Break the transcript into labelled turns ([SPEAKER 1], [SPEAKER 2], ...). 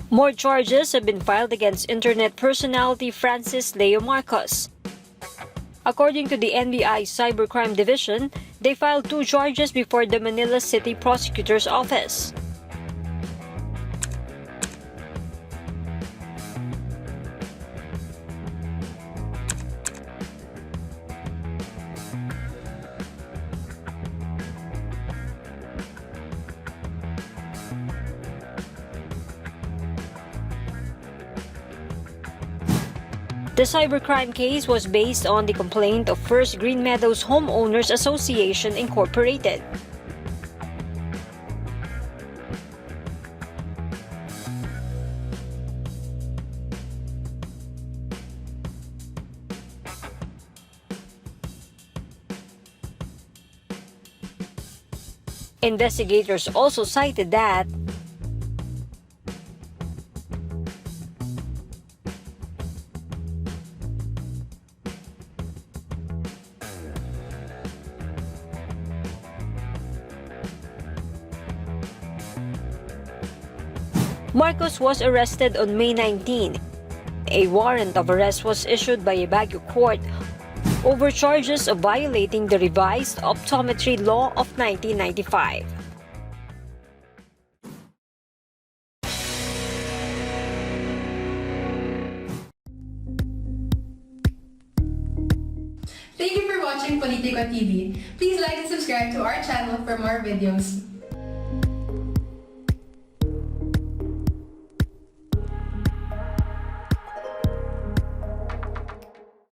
[SPEAKER 1] More charges have been filed against internet personality Francis Leo Marcos. According to the NBI Cybercrime Division, they filed 2 charges before the Manila City Prosecutor's Office. The cybercrime case was based on the complaint of First Greenmeadows Homeowners Association Incorporated. Investigators also cited that Marcos was arrested on May 19. A warrant of arrest was issued by a Baguio court over charges of violating the Revised Optometry Law of 1995.
[SPEAKER 2] Thank you for watching Politiko TV. Please like and subscribe to our channel for more videos.